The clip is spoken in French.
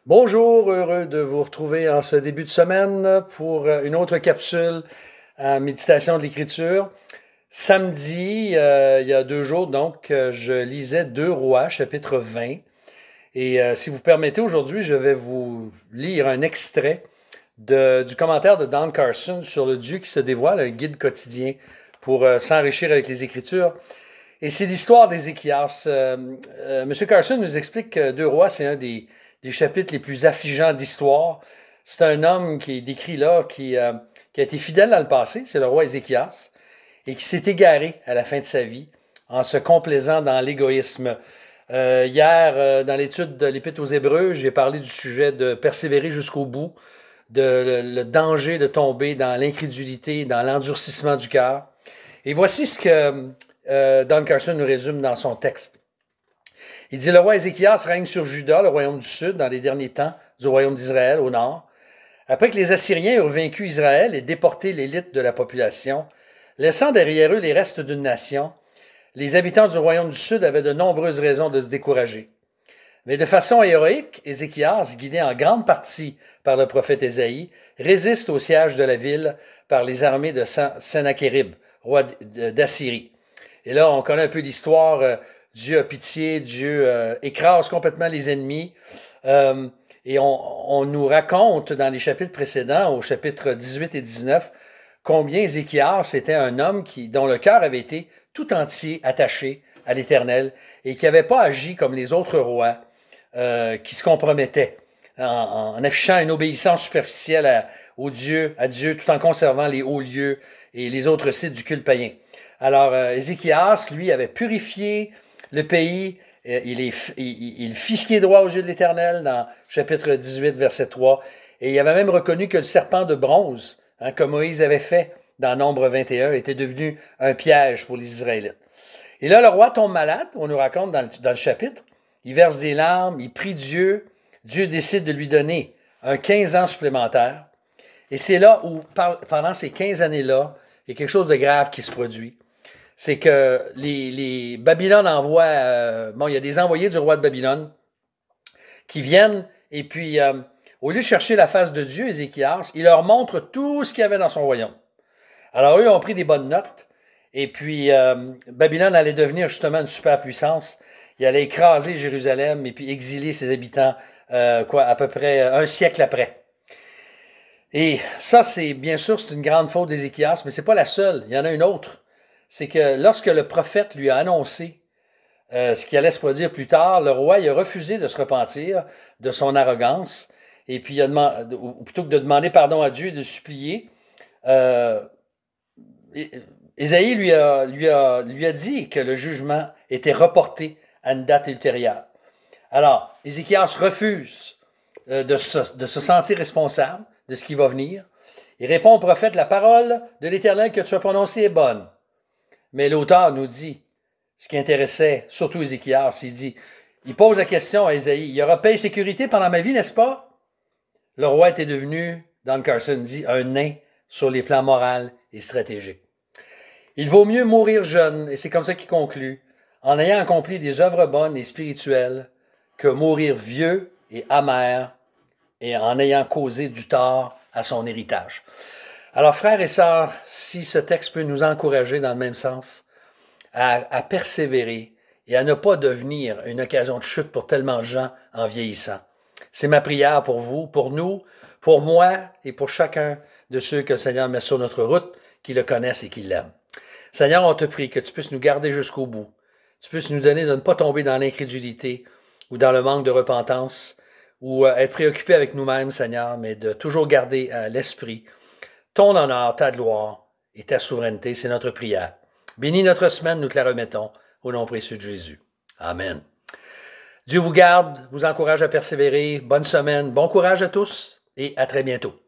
Bonjour, heureux de vous retrouver en ce début de semaine pour une autre capsule à méditation de l'Écriture. Samedi, il y a 2 jours, donc, je lisais 2 Rois, chapitre 20. Et si vous permettez, aujourd'hui, je vais vous lire un extrait du commentaire de Don Carson sur le Dieu qui se dévoile, un guide quotidien pour s'enrichir avec les Écritures. Et c'est l'histoire d'Ézéchias. M. Carson nous explique que 2 Rois, c'est un des chapitres les plus affligeants d'histoire. C'est un homme qui est décrit là, qui a été fidèle dans le passé, c'est le roi Ézéchias, et qui s'est égaré à la fin de sa vie en se complaisant dans l'égoïsme. Hier, dans l'étude de l'Épître aux Hébreux, j'ai parlé du sujet de persévérer jusqu'au bout, le danger de tomber dans l'incrédulité, dans l'endurcissement du cœur. Et voici ce que Don Carson nous résume dans son texte. Il dit, le roi Ézéchias règne sur Juda, le royaume du sud, dans les derniers temps du royaume d'Israël, au nord. Après que les Assyriens eurent vaincu Israël et déporté l'élite de la population, laissant derrière eux les restes d'une nation, les habitants du royaume du sud avaient de nombreuses raisons de se décourager. Mais de façon héroïque, Ézéchias, guidé en grande partie par le prophète Ésaïe, résiste au siège de la ville par les armées de Sennachérib, roi d'Assyrie. Et là, on connaît un peu l'histoire. Dieu a pitié, Dieu écrase complètement les ennemis. Et on nous raconte dans les chapitres précédents, au chapitre 18 et 19, combien Ézéchias était un homme dont le cœur avait été tout entier attaché à l'Éternel et qui n'avait pas agi comme les autres rois qui se compromettaient en affichant une obéissance superficielle à Dieu tout en conservant les hauts lieux et les autres sites du culte païen. Alors, Ézéchias, lui, avait purifié le pays, il fit ce qui est droit aux yeux de l'Éternel dans chapitre 18, verset 3. Et il avait même reconnu que le serpent de bronze, que Moïse avait fait dans Nombre 21, était devenu un piège pour les Israélites. Et là, le roi tombe malade, on nous raconte dans le chapitre. Il verse des larmes, il prie Dieu. Dieu décide de lui donner un 15 ans supplémentaire. Et c'est là où, pendant ces 15 années-là, il y a quelque chose de grave qui se produit. C'est que les Babylone envoient... il y a des envoyés du roi de Babylone qui viennent et puis, au lieu de chercher la face de Dieu, Ézéchias, il leur montre tout ce qu'il y avait dans son royaume. Alors, eux ont pris des bonnes notes et puis Babylone allait devenir justement une superpuissance. Il allait écraser Jérusalem et puis exiler ses habitants, à peu près un siècle après. Et ça, c'est bien sûr, c'est une grande faute d'Ézéchias, mais c'est pas la seule. Il y en a une autre. C'est que lorsque le prophète lui a annoncé ce qui allait se produire plus tard, le roi il a refusé de se repentir de son arrogance, et puis plutôt que de demander pardon à Dieu et de supplier, Ésaïe lui a dit que le jugement était reporté à une date ultérieure. Alors, Ézéchias refuse de se sentir responsable de ce qui va venir. Il répond au prophète, la parole de l'Éternel que tu as prononcée est bonne. Mais l'auteur nous dit, ce qui intéressait surtout Ézéchias, il pose la question à Ésaïe, il y aura paix et sécurité pendant ma vie, n'est-ce pas? Le roi était devenu, Don Carson dit, un nain sur les plans moral et stratégiques. Il vaut mieux mourir jeune, et c'est comme ça qu'il conclut, en ayant accompli des œuvres bonnes et spirituelles, que mourir vieux et amer, et en ayant causé du tort à son héritage. Alors, frères et sœurs, si ce texte peut nous encourager dans le même sens, à persévérer et à ne pas devenir une occasion de chute pour tellement de gens en vieillissant. C'est ma prière pour vous, pour nous, pour moi et pour chacun de ceux que le Seigneur met sur notre route, qui le connaissent et qui l'aiment. Seigneur, on te prie que tu puisses nous garder jusqu'au bout. Tu puisses nous donner de ne pas tomber dans l'incrédulité ou dans le manque de repentance ou être préoccupé avec nous-mêmes, Seigneur, mais de toujours garder à l'esprit ton honneur, ta gloire et ta souveraineté, c'est notre prière. Bénis notre semaine, nous te la remettons, au nom précieux de Jésus. Amen. Dieu vous garde, vous encourage à persévérer. Bonne semaine, bon courage à tous et à très bientôt.